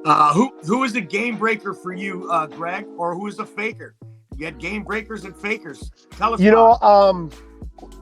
Who is a game breaker for you, Greg, or who is a faker? You had game breakers and fakers. Tell us.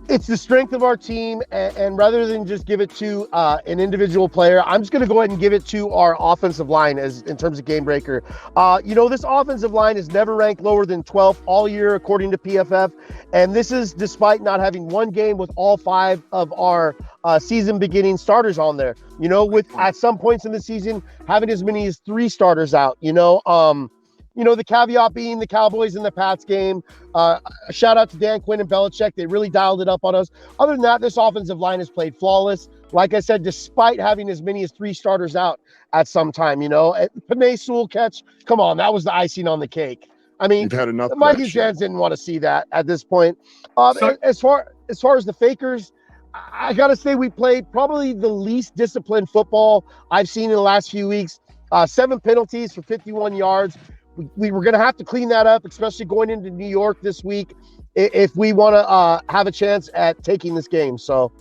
It's the strength of our team, and rather than just give it to an individual player, I'm just going to go ahead and give it to our offensive line as in terms of game breaker. This offensive line is never ranked lower than 12th all year according to PFF, and this is despite not having one game with all 5 of our season beginning starters on there. With at some points in the season having as many as 3 starters out. The caveat being the Cowboys and the Pats game. A shout out to Dan Quinn and Belichick. They really dialed it up on us. Other than that, this offensive line has played flawless. Like I said, despite having as many as 3 starters out at some time, Panay Sewell catch, come on, that was the icing on the cake. I mean, the Vikings fans didn't want to see that at this point. As far as the fakers, I got to say we played probably the least disciplined football I've seen in the last few weeks. 7 penalties for 51 yards. We were going to have to clean that up, especially going into New York this week, if we want to have a chance at taking this game. So,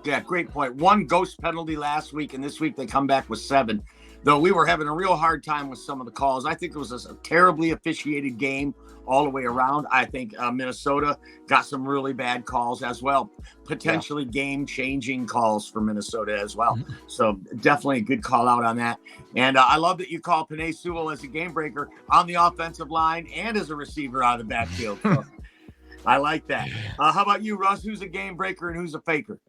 yeah, great point. 1 ghost penalty last week, and this week they come back with 7. Though we were having a real hard time with some of the calls. I think it was a terribly officiated game all the way around. I think Minnesota got some really bad calls as well, potentially game-changing calls for Minnesota as well. Mm-hmm. So definitely a good call out on that. And I love that you call Panay Sewell as a game breaker on the offensive line and as a receiver out of the backfield. So I like that. How about you, Russ? Who's a game breaker and who's a faker?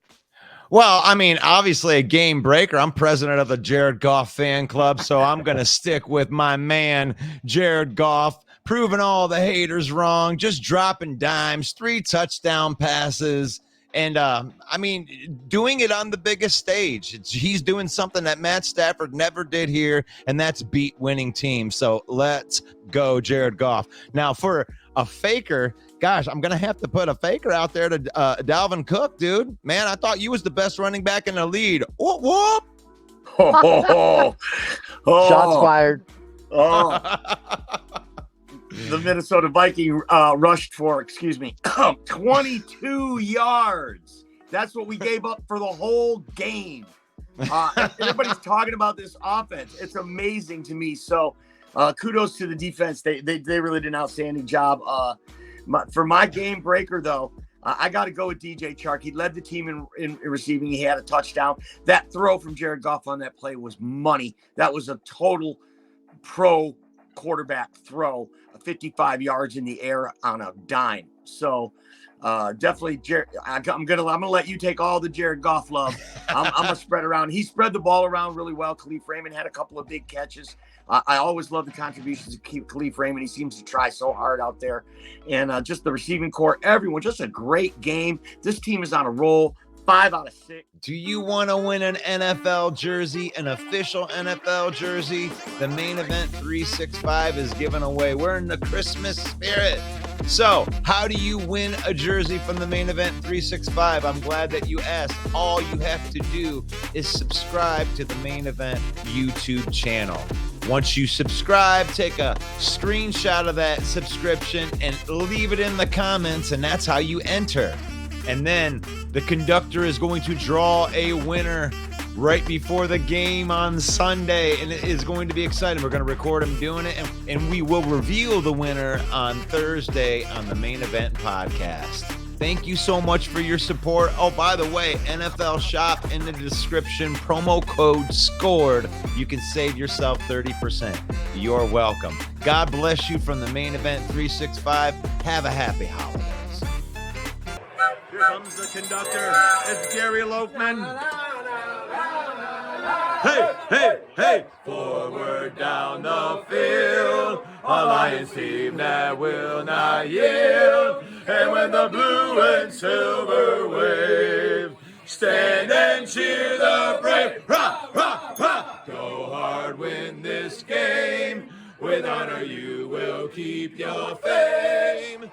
Well, I mean, obviously a game breaker. I'm president of the Jared Goff fan club, so I'm going to stick with my man, Jared Goff, proving all the haters wrong, just dropping dimes, 3 touchdown passes. And, doing it on the biggest stage. He's doing something that Matt Stafford never did here, and that's beat winning teams. So let's go, Jared Goff. Now, for a faker, gosh, I'm going to have to put a faker out there to Dalvin Cook, dude. Man, I thought you was the best running back in the league. Whoop, whoop. Shots fired. The Minnesota Viking rushed for, 22 yards. That's what we gave up for the whole game. Everybody's talking about this offense. It's amazing to me. So kudos to the defense. They really did an outstanding job. For my game breaker, though, I got to go with DJ Chark. He led the team in receiving. He had a touchdown. That throw from Jared Goff on that play was money. That was a total pro quarterback throw, 55 yards in the air on a dime. So definitely, Jared, I'm gonna let you take all the Jared Goff love. I'm gonna spread around. He spread the ball around really well. Khalif Raymond had a couple of big catches. I always love the contributions of Khalif Raymond. He seems to try so hard out there, and just the receiving core, everyone, just a great game. This team is on a roll. 5 out of 6. Do you want to win an NFL jersey, an official NFL jersey? The Main Event 365 is given away. We're in the Christmas spirit. So how do you win a jersey from the Main Event 365? I'm glad that you asked. All you have to do is subscribe to the Main Event YouTube channel. Once you subscribe, take a screenshot of that subscription and leave it in the comments, and that's how you enter. And then the conductor is going to draw a winner right before the game on Sunday, and it is going to be exciting. We're going to record him doing it, and we will reveal the winner on Thursday on the Main Event podcast. Thank you so much for your support. Oh, by the way, NFL Shop in the description, promo code SCORED. You can save yourself 30%. You're welcome. God bless you from the Main Event 365. Have a happy holiday. Here comes the conductor. It's Gary Loafman. Hey, hey, hey! Forward down the field, a Lions team that will not yield. And when the blue and silver wave, stand and cheer the brave. Rah, rah, rah! Go hard, win this game. With honor you will keep your fame.